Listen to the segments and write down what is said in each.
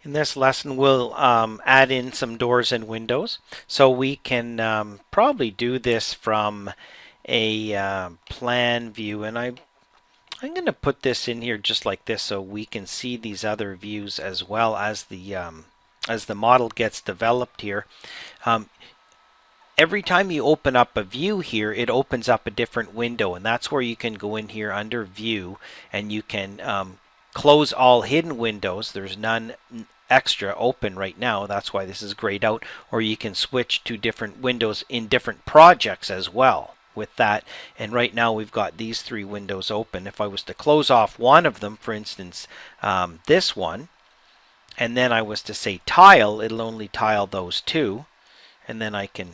In this lesson, we'll add in some doors and windows. So we can probably do this from a plan view. And I'm going to put this in here just like this so we can see these other views as well as the model gets developed here. Um, every time you open up a view here, it opens up a different window, and that's where you can go in here under view and you can close all hidden windows. There's none extra open right now. That's why this is grayed out. Or you can switch to different windows in different projects as well with that. And right now we've got these three windows open. If I was to close off one of them, for instance, this one, and then I was to say tile, it'll only tile those two. And then I can,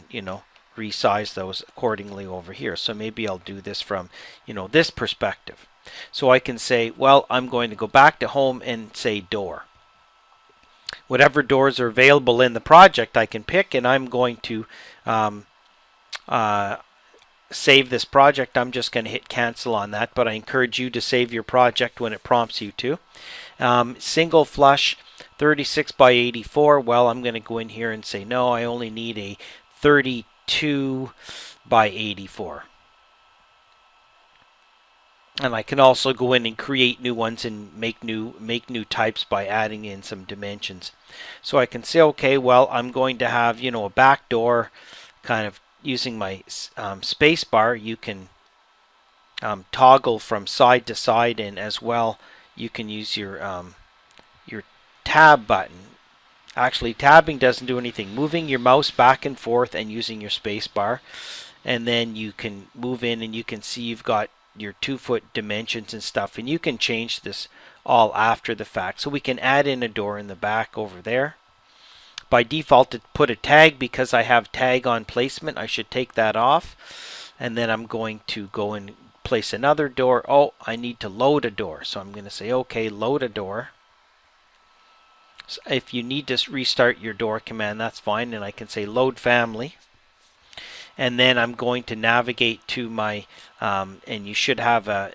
resize those accordingly over here. So maybe I'll do this from, this perspective. So I can say, well, I'm going to go back to home and say door. Whatever doors are available in the project I can pick, and I'm going to save this project. I'm just going to hit cancel on that, but I encourage you to save your project when it prompts you to. Single flush 36 by 84. Well, I'm going to go in here and say no, I only need a 32 by 84. And I can also go in and create new ones and make new types by adding in some dimensions. So I can say, okay, well, I'm going to have, a back door, kind of using my space bar. You can toggle from side to side, and as well, you can use your tab button. Actually, tabbing doesn't do anything. Moving your mouse back and forth and using your space bar, and then you can move in and you can see you've got your 2-foot dimensions and stuff, and you can change this all after the fact. So we can add in a door in the back over there. By default, it put a tag because I have tag on placement. I should take that off, and then I'm going to go and place another door. Oh, I need to load a door, so I'm going to say okay, load a door. So if you need to restart your door command, that's fine, and I can say load family. And then I'm going to navigate to my, and you should have a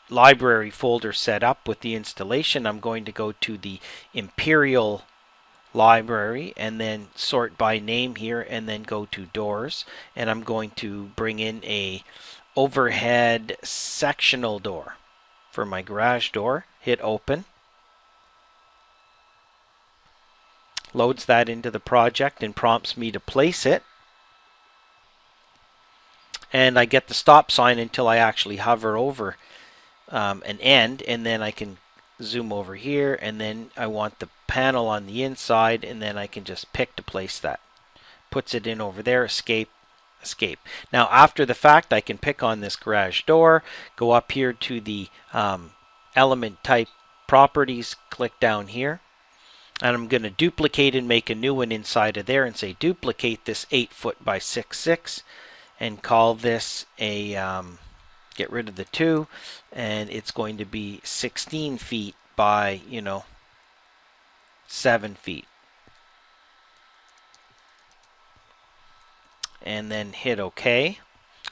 library folder set up with the installation. I'm going to go to the Imperial library and then sort by name here and then go to doors. And I'm going to bring in a overhead sectional door for my garage door. Hit open. Loads that into the project and prompts me to place it. And I get the stop sign until I actually hover over an end, and then I can zoom over here, and then I want the panel on the inside, and then I can just pick to place that. Puts it in over there, escape, escape. Now after the fact, I can pick on this garage door, go up here to the element type properties, click down here, and I'm going to duplicate and make a new one inside of there and say duplicate this 8-foot by 6'6", and call this a, get rid of the 2, and it's going to be 16 feet by, 7 feet. And then hit OK,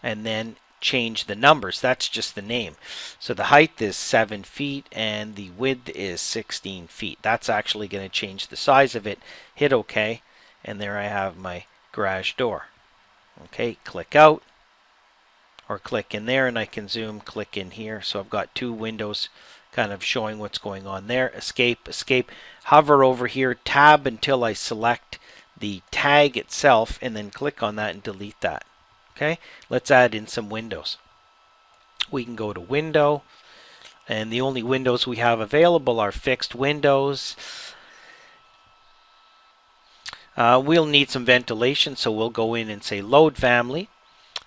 and then change the numbers. That's just the name. So the height is 7 feet and the width is 16 feet. That's actually going to change the size of it. Hit OK, and there I have my garage door. Okay, click out or click in there, and I can zoom, click in here. So I've got 2 windows kind of showing what's going on there. Escape, escape, hover over here, tab until I select the tag itself, and then click on that and delete that. Okay, let's add in some windows. We can go to window, and the only windows we have available are fixed windows. We'll need some ventilation, so we'll go in and say load family,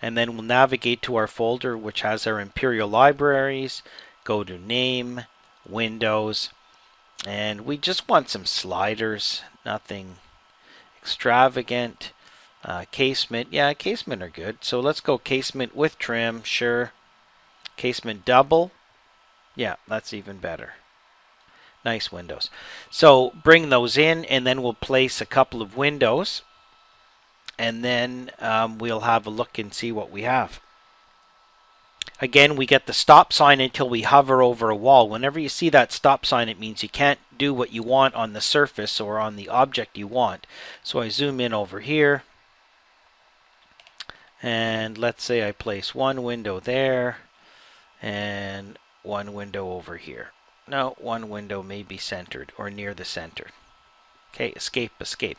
and then we'll navigate to our folder which has our Imperial libraries, go to name, windows, and we just want some sliders, nothing extravagant. Casement, yeah, casement are good, so let's go casement with trim, sure. Casement double, yeah, that's even better. Nice windows. So bring those in, and then we'll place a couple of windows, and then we'll have a look and see what we have. Again, we get the stop sign until we hover over a wall. Whenever you see that stop sign, it means you can't do what you want on the surface or on the object you want. So I zoom in over here, and let's say I place one window there and one window over here. No, one window may be centered or near the center. Okay, escape, escape.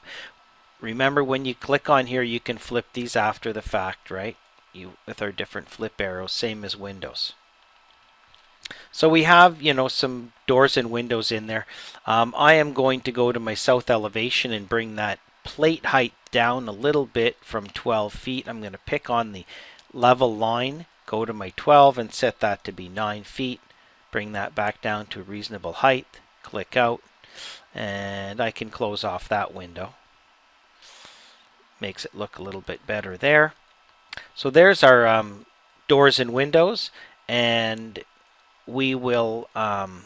Remember, when you click on here, you can flip these after the fact, right? With our different flip arrows, same as Windows. So we have, some doors and windows in there. I am going to go to my south elevation and bring that plate height down a little bit from 12 feet. I'm going to pick on the level line, go to my 12 and set that to be 9 feet. Bring that back down to a reasonable height. Click out, and I can close off that window. Makes it look a little bit better there. So there's our doors and windows, and we will come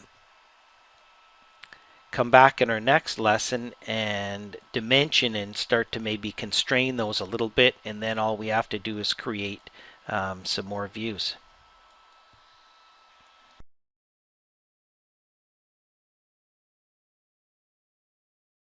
back in our next lesson and dimension and start to maybe constrain those a little bit, and then all we have to do is create some more views.